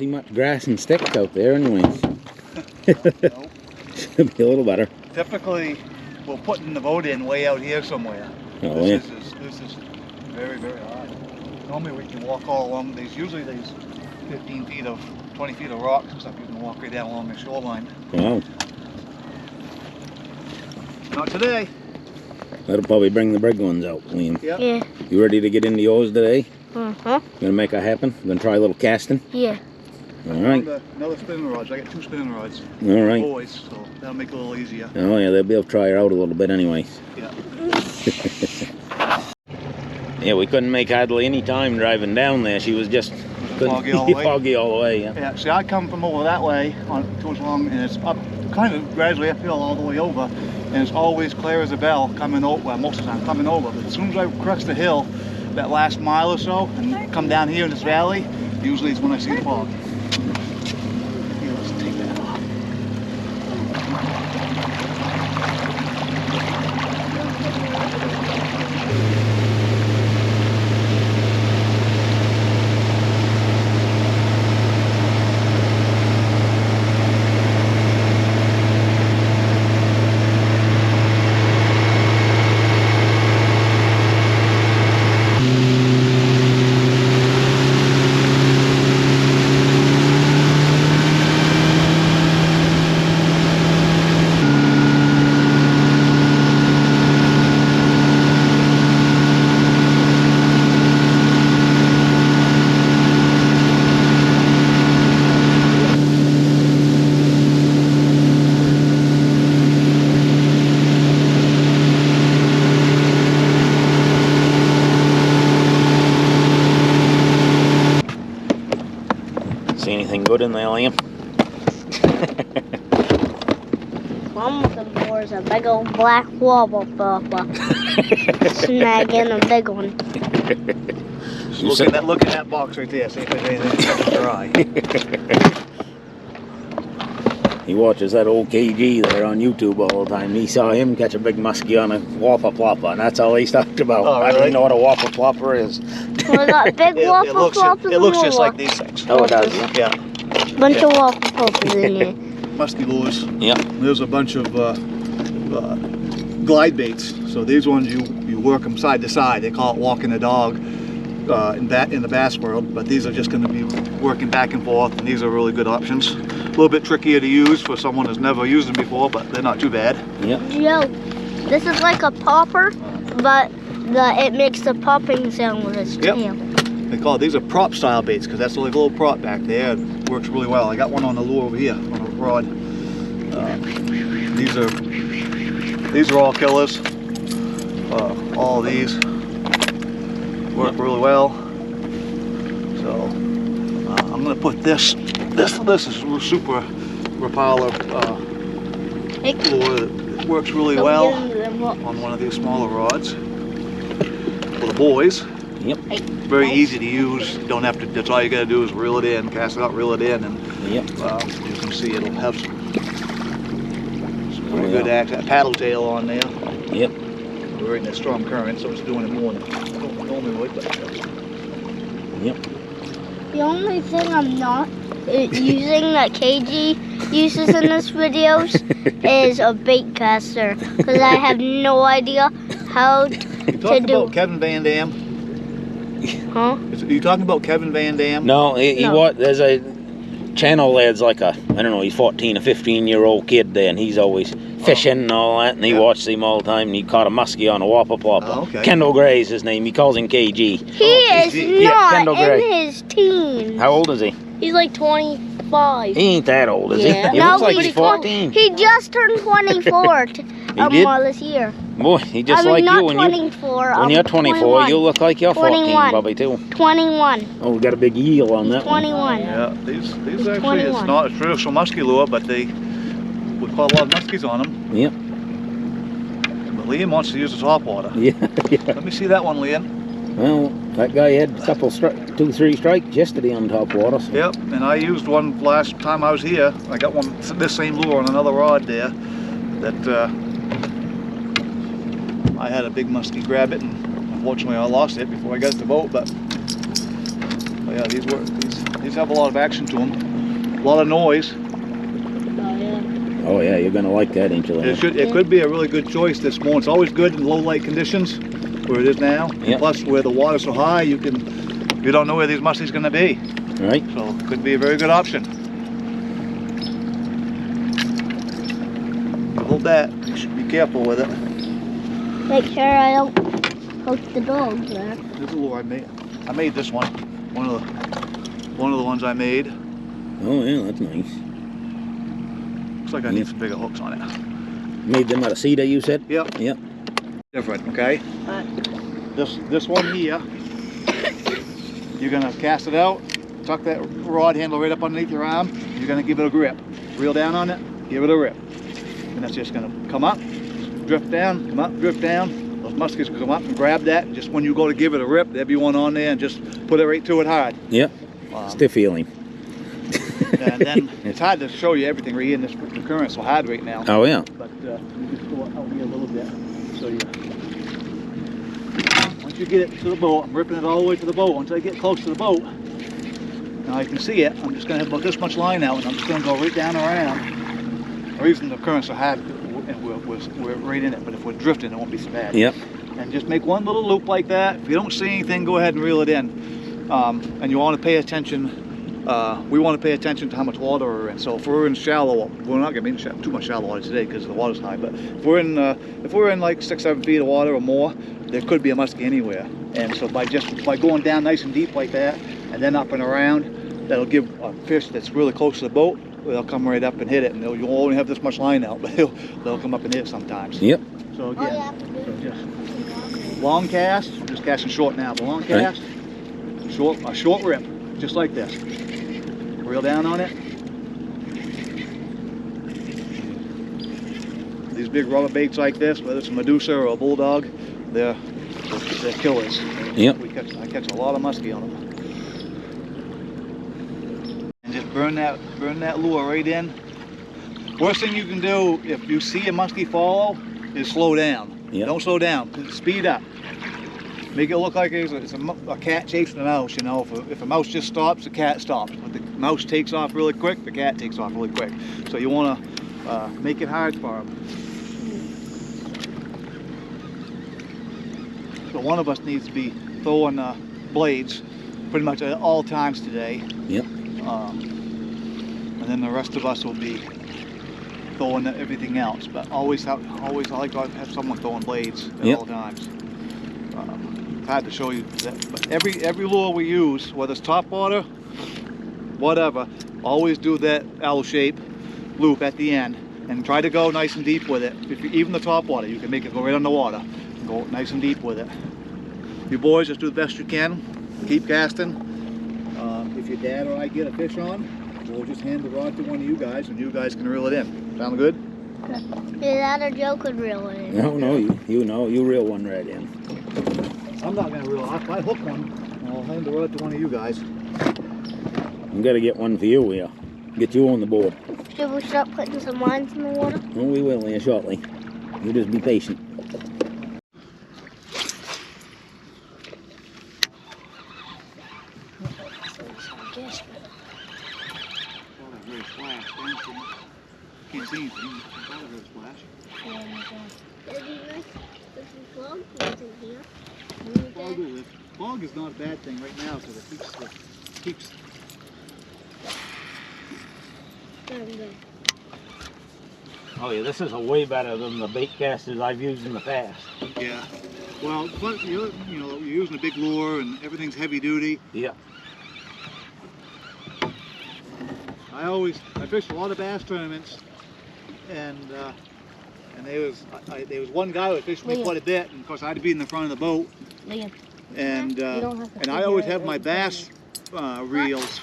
see much grass and sticks out there anyways. No. Should be a little better. Typically, we're putting the boat in way out here somewhere. Oh, This is very, very high. Normally we can walk all along. Usually there's 15 feet of, 20 feet of rocks and stuff. You can walk right down along the shoreline. Wow. Not today. That'll probably bring the big ones out, Liam. Yep. Yeah. You ready to get into yours today? Uh-huh. Gonna make it happen? Gonna try a little casting? Yeah. Alright. Another spinning rods. I got 2 spinning rods. Alright. Boys, so that'll make it a little easier. Oh yeah, they'll be able to try her out a little bit anyways. Yeah. Yeah, we couldn't make hardly any time driving down there. She was just Foggy all the way. foggy all the way, yeah. Yeah, see, I come from over that way towards along, and it's up kind of gradually uphill all the way over, and it's always clear as a bell coming over. Well, most of the time coming over, but as soon as I crest the hill, that last mile or so, and come down here in this valley, usually it's when I see the fog. Here, let's take that off. See anything good in there, Liam? One of them was a big old black wobble papa. Snagging a big one. Look at that box right there, see if there's anything that's dry. He watches that old KG there on YouTube all the time. He saw him catch a big muskie on a whopper plopper, and that's all he's talked about. Oh, really? I don't even know what a whopper plopper is. We got big wobble poppers. It looks just like these things. Oh, it does, yeah. Yeah. Bunch of wobble poppers in here. Musky lures. Yep. There's a bunch of glide baits. So these ones you work them side to side. They call it walking the dog in the bass world. But these are just going to be working back and forth, and these are really good options. A little bit trickier to use for someone who's never used them before, but they're not too bad. Yep. Joe, this is like a popper, but it makes the popping sound with its tail. They call it, these are prop style baits because that's like a little prop back there. It works really well. I got one on the lure over here on a rod. These are all killers. All of these work really well. So I'm going to put this is a super Rapala lure that works really well on one of these smaller rods for the boys. Yep. Very easy to use. You don't have to. That's all you got to do is reel it in, cast it out, reel it in, and Yep. you can see it'll have some pretty good paddle tail on there. Yep. We're in a strong current, so it's doing it more than it normally would. But Yep. The only thing I'm not using that KG uses in this videos is a bait caster, because I have no idea how you to talking do. about Kevin Van Dam? Huh? Are you talking about Kevin Van Dam? No, No. there's a channel there's like I don't know, he's 14 or 15-year-old kid there, and he's always fishing and all that, and he watches him all the time, and he caught a muskie on a whopper plopper. Oh, okay. Kendall Gray's his name. He calls him KG. He is Yeah, Kendall not Gray. in his teens. How old is he? He's like 25. He ain't that old, is Yeah. he? He No, looks like he's he's 14. He just turned 24 did? this year. Boy, he just I mean, like not you. When 24. you're 24, 21. you look like you're 14, 21. probably too. 21. Oh, we got a big eel on that one. 21. Yeah, these actually, 21. it's not a traditional muskie lure, but we caught a lot of muskies on them. Yep. But Liam wants to use the topwater. Yeah, yeah. Let me see that one, Liam. Well, that guy had a couple, 2-3 strikes yesterday on top water. So. Yep, and I used one last time I was here. I got one, this same lure on another rod there, that I had a big muskie grab it, and unfortunately I lost it before I got to the boat, but yeah, these work. These have a lot of action to them. A lot of noise. Oh, yeah. Oh yeah, you're gonna like that, ain't you? It could be a really good choice this morning. It's always good in low light conditions, where it is now. Yep. Plus, where the water's so high, you don't know where these muskies gonna be. Right. So it could be a very good option. Hold that. You should be careful with it. Make sure I don't poke the dogs there. This is a lure I made. I made this one. One of the ones I made. Oh yeah, that's nice. Looks like I need some bigger hooks on it. Made them out of cedar, you said? Yep. Yep. Different, okay? Alright. This one here, you're gonna cast it out, tuck that rod handle right up underneath your arm. You're gonna give it a grip. Reel down on it, give it a rip. And that's just gonna come up, drift down, come up, drift down. Those muskies will come up and grab that. And just when you go to give it a rip, there'll be one on there and just put it right to it hard. Yep. Stiff feeling. And then it's hard to show you everything right here in this, the current's so hard right now. Oh yeah. But you just go out here a little bit. So once you get it to the boat, I'm ripping it all the way to the boat. Once I get close to the boat, now I can see it. I'm just going to have about this much line out, and I'm just going to go right down around. The reason the current's so hard, and we're right in it, but if we're drifting, it won't be so bad. Yep. And just make one little loop like that. If you don't see anything, go ahead and reel it in. And you want to pay attention. We want to pay attention to how much water we're in. So if we're in shallow, we're not going to be in too much shallow water today because the water's high. But if we're in like 6-7 feet of water or more, there could be a muskie anywhere. And so by going down nice and deep like that, and then up and around, that'll give a fish that's really close to the boat. They'll come right up and hit it, and you'll only have this much line out, but they'll come up and hit it sometimes. Yep. So again, just long cast, just casting short now, but long cast, a short rip, just like this. Reel down on it. These big rubber baits like this, whether it's a Medusa or a Bulldog, they're killers. Yep. I catch a lot of muskie on them. And just burn that lure right in. Worst thing you can do if you see a muskie follow is slow down. Yep. Don't slow down. Speed up. Make it look like it's a cat chasing a mouse, you know. If a mouse just stops, the cat stops. But the mouse takes off really quick, the cat takes off really quick. So you want to make it hard for them. So one of us needs to be throwing blades pretty much at all times today. Yep. And then the rest of us will be throwing everything else. But always I like to have someone throwing blades at all times. It's hard to show you that, but every lure we use, whether it's topwater, whatever, always do that L-shape loop at the end and try to go nice and deep with it. Even the topwater, you can make it go right underwater. Go nice and deep with it. You boys just do the best you can. Keep casting. If your dad or I get a fish on, we'll just hand the rod to one of you guys and you guys can reel it in. Sound good? Your dad or Joe could reel it in. No, you reel one right in. I'm not going to reel it. If I hook one, I'll hand the rod to one of you guys. I'm gonna get one for you here. Get you on the board. Should we start putting some lines in the water? Oh, we will here shortly. You just be patient. Can't see anything. Fog is not a bad thing right now because it keeps. Oh yeah, this is way better than the bait casters I've used in the past. Yeah. Well, but you're using a big lure and everything's heavy duty. Yeah. I fished a lot of bass tournaments, and there was one guy who fished me quite a bit, and of course I'd be in the front of the boat, and I always have my bass reels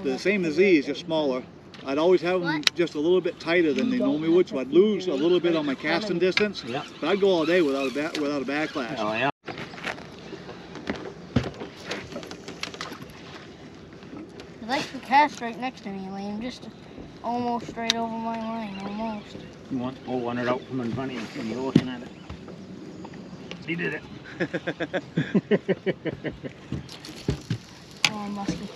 the same as these, just smaller. I'd always have them just a little bit tighter than they normally would, so I'd lose a little bit on my casting distance. Yeah. But I'd go all day without a backlash. Oh yeah. I like to cast right next to me, Liam, just almost right over my line, almost. You want to pull one out from in front of you and you're looking at it. He did it. Oh, Muskie.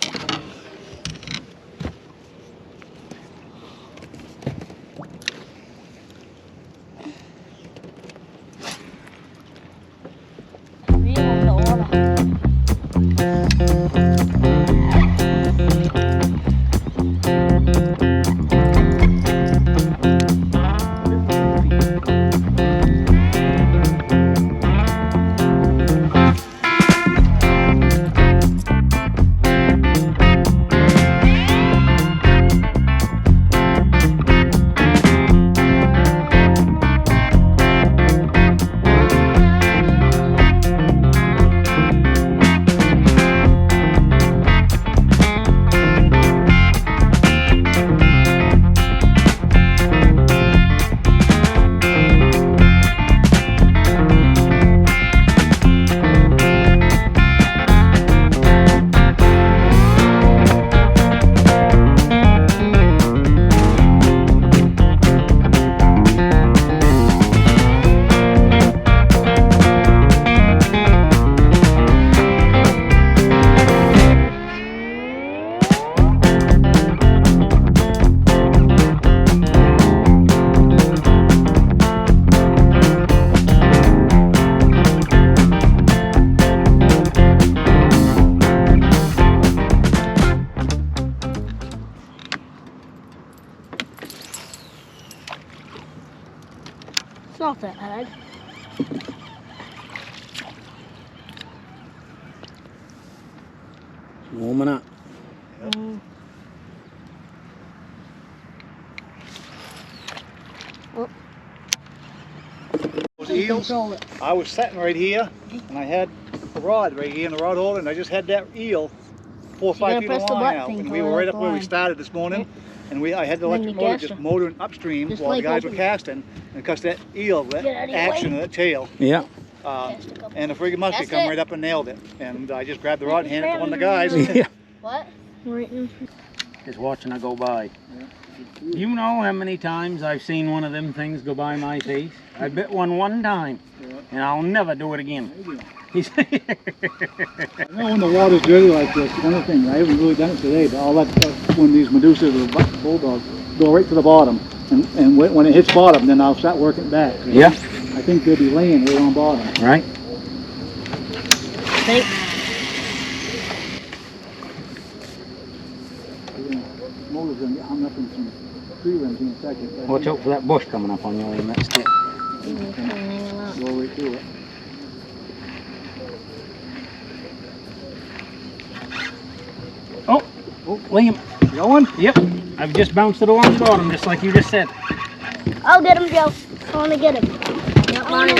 Warming up. Mm. Those eels, I was sitting right here, and I had a rod right here in the rod holder, and I just had that eel 4 or 5 feet of line out, and we were right up where we started this morning, and I had the electric motor just motoring upstream while the guys were casting, and because that eel, that action of that tail, Yeah. and the friggin' muskie come right up and nailed it, and I just grabbed the rod and handed it to one of the guys. Yeah. What? Just watching her go by. You know how many times I've seen one of them things go by my face? I bit one time, and I'll never do it again. I know when the water's dirty like this, one of the things, I haven't really done it today, but I'll let when these Medusas or bulldogs go right to the bottom, and when it hits bottom, then I'll start working it back. Yeah. I think they'll be laying right on bottom. Right. Motor's gonna get hung up in some tree limbs in a second. Watch out for that bush coming up on you, Liam. That's it. Go right through it. Oh, Liam. You got one? Yep. I've just bounced it along the bottom, just like you just said. I'll get him, Joe. I want to get him. Yep, line up.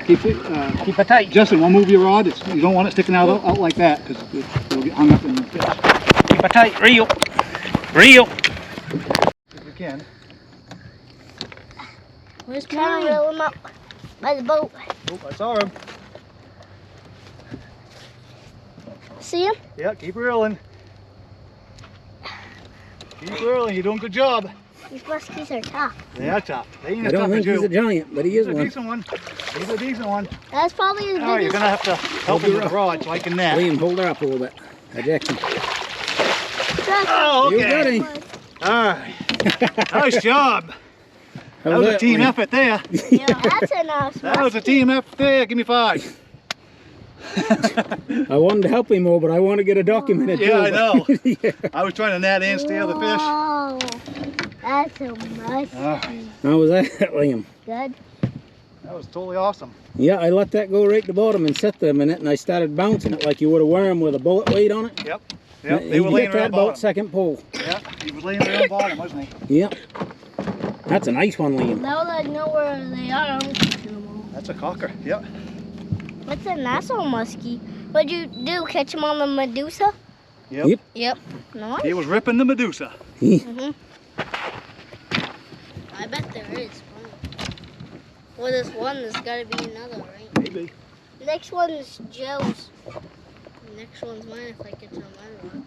Keep it tight. Justin, want to move your rod? You don't want it sticking out like that, because it'll get hung up in the fish. Keep it tight. Reel. Reel. If you can. Where's mine? Reel him up by the boat. Oh, I saw him. See him? Yeah, keep reeling. Keep reeling. You're doing a good job. These muskies are tough. They are tough. They ain't I as don't tough think as he's you. a giant, but he is He's a one. decent one. He's a decent one. That's probably as big Alright, you're as... going to have to help him with the rod so I can net. Liam, hold her up a little bit. Ejection. Oh, You got okay. him. Alright. Nice job. That How's was a team Liam? effort there. Yeah, that's a nice That was a team effort there. Give me 5. I wanted to help him more, but I want to get a documented Yeah, I too, know. but- Yeah. I was trying to net and steal the fish. Wow. That's a musky. How was that, Liam? Good. That was totally awesome. Yeah, I let that go right to the bottom and set them in it, and I started bouncing it like you would a worm with a bullet weight on it. Yep. Yep. They He were laying hit that around about bottom. second pull. Yeah, he was laying around bottom, wasn't he? Yep. That's a nice one, Liam. Now that I know where they are, I'm catching them all. That's a cocker. Yep. That's a nice old muskie. What'd you do? Catch him on the Medusa? Yep. Yep. Yep. Nice. He was ripping the Medusa. Mm-hmm. I bet there is one. Well, this one, there's got to be another, right? Maybe. Next one is Joe's. Next one's mine if I catch on my rod.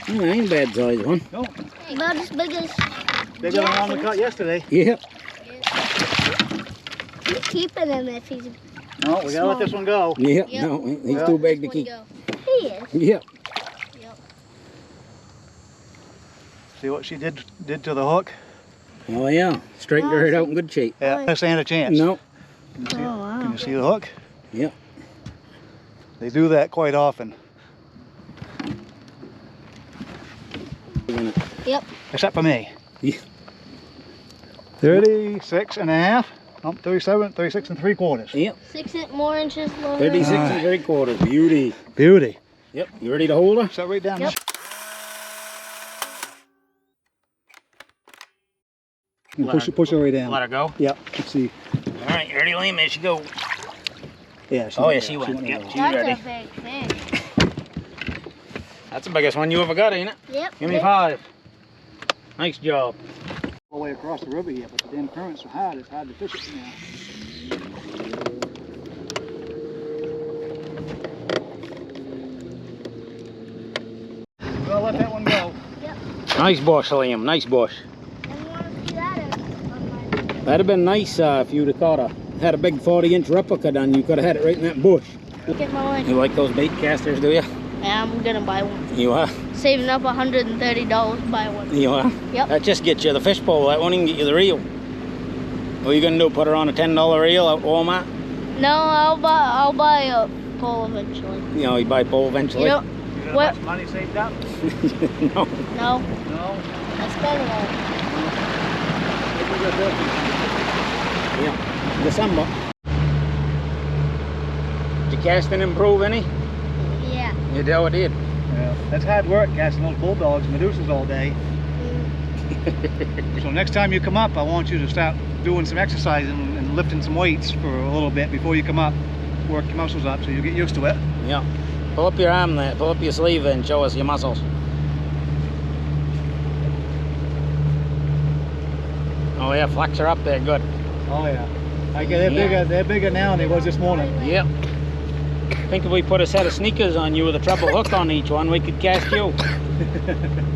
Oh, ain't a bad size one. No. About as big as... Bigger than the one we caught yesterday. Yep. Keep keeping him if he's... No, we gotta let this one go. Yep. Yep. No, he's Yeah. too big to One keep. go. He is. Yep. Yep. See what she did to the hook? Oh yeah. Straightened her head out in good shape. Yeah, this ain't a chance. No. Can you see, Oh, wow. can you see the hook? Yep. They do that quite often. Yep. Except for me. Yeah. 36 and a half. 37, 36 and 3/4. Yep. 6 more inches longer. 36 and 3/4. Beauty. Beauty. Yep. You ready to hold her? Set right down. Yep. And push her right down. Let her go. Yep. Let's see. All right, you ready, Liam? There she go. Yeah. Oh yeah, she went. Yep. She's ready. That's a big fish. That's the biggest one you ever got, ain't it? Yep. Give me 5. Nice job. All the way across the river here, but the damn current's so hard, it's hard to fish it now. Well, let that one go. Nice bush, Liam. Nice bush. And we want to see that on my... That'd have been nice if you'd have caught had a big 40-inch replica done. You could have had it right in that bush. Get my line. You like those bait casters, do you? Yeah, I'm gonna buy one. You are? Saving up $130 to buy one. You are? Yep. That just gets you the fish pole. That won't even get you the reel. What are you going to do, put her on a $10 reel at Walmart? No, I'll buy a pole eventually. You know, you buy pole eventually. You know, You got what? much money saved up? No. No, No. I spent it all. Maybe we got that. Yeah. December. Did your casting improve any? Yeah. You know it did. Yeah, that's hard work casting those bulldogs and Medusas all day. So next time you come up, I want you to start doing some exercising and lifting some weights for a little bit before you come up. Work your muscles up so you get used to it. Yeah. Pull up your arm there, pull up your sleeve and show us your muscles. Oh yeah, flex her up there, good. Oh yeah. They're bigger now than they was this morning. Yep. I think if we put a set of sneakers on you with a treble hook on each one, we could cast you.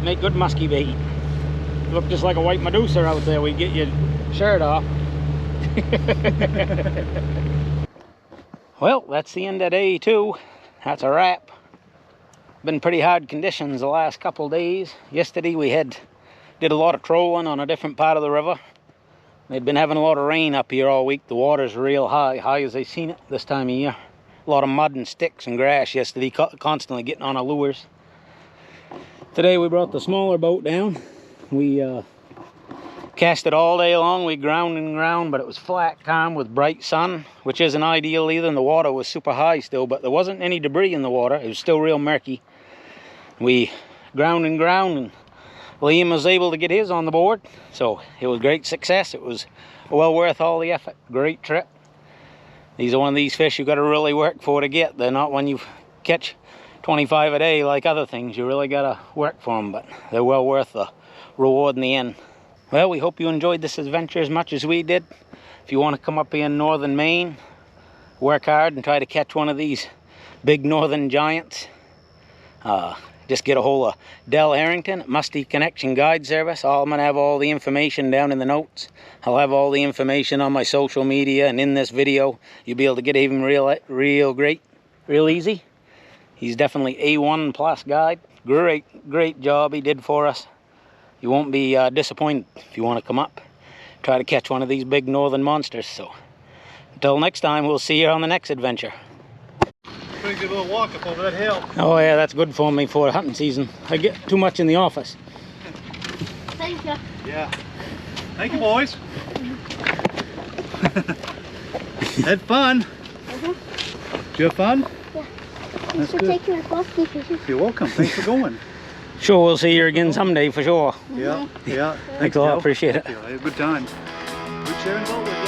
Make good musky bait. You look just like a white Medusa out there. We get your shirt off. Well, that's the end of day 2. That's a wrap. Been pretty hard conditions the last couple days. Yesterday we did a lot of trolling on a different part of the river. They've been having a lot of rain up here all week. The water's real high as they've seen it this time of year. A lot of mud and sticks and grass yesterday, constantly getting on our lures. Today we brought the smaller boat down. We cast it all day long. We ground and ground, but it was flat, calm with bright sun, which isn't ideal either. And the water was super high still, but there wasn't any debris in the water. It was still real murky. We ground and ground, and Liam was able to get his on the board, so it was great success. It was well worth all the effort. Great trip. These are one of these fish you got to really work for to get. They're not when you catch 25 a day like other things. You really got to work for them, but they're well worth the reward in the end. Well, we hope you enjoyed this adventure as much as we did. If you want to come up here in Northern Maine, work hard and try to catch one of these big northern giants, just get a hold of Del Harrington at Muskie Connection Guide Service. I'm going to have all the information down in the notes. I'll have all the information on my social media and in this video. You'll be able to get even real great, real easy. He's definitely A1 plus guide. Great job he did for us. You won't be disappointed if you want to come up. Try to catch one of these big northern monsters. So until next time, we'll see you on the next adventure. Pretty good little walk up over that hill. Oh yeah, that's good for me for hunting season. I get too much in the office. Thank you. Yeah. Thank you, boys. Had fun. Did you have fun? Yeah. Thanks for taking us musky fishing. You're welcome. Thanks for going. Sure, we'll see you again someday for sure. Yeah. Thanks a lot. Appreciate it. Thank you. I had a good time. Good sharing boat with you.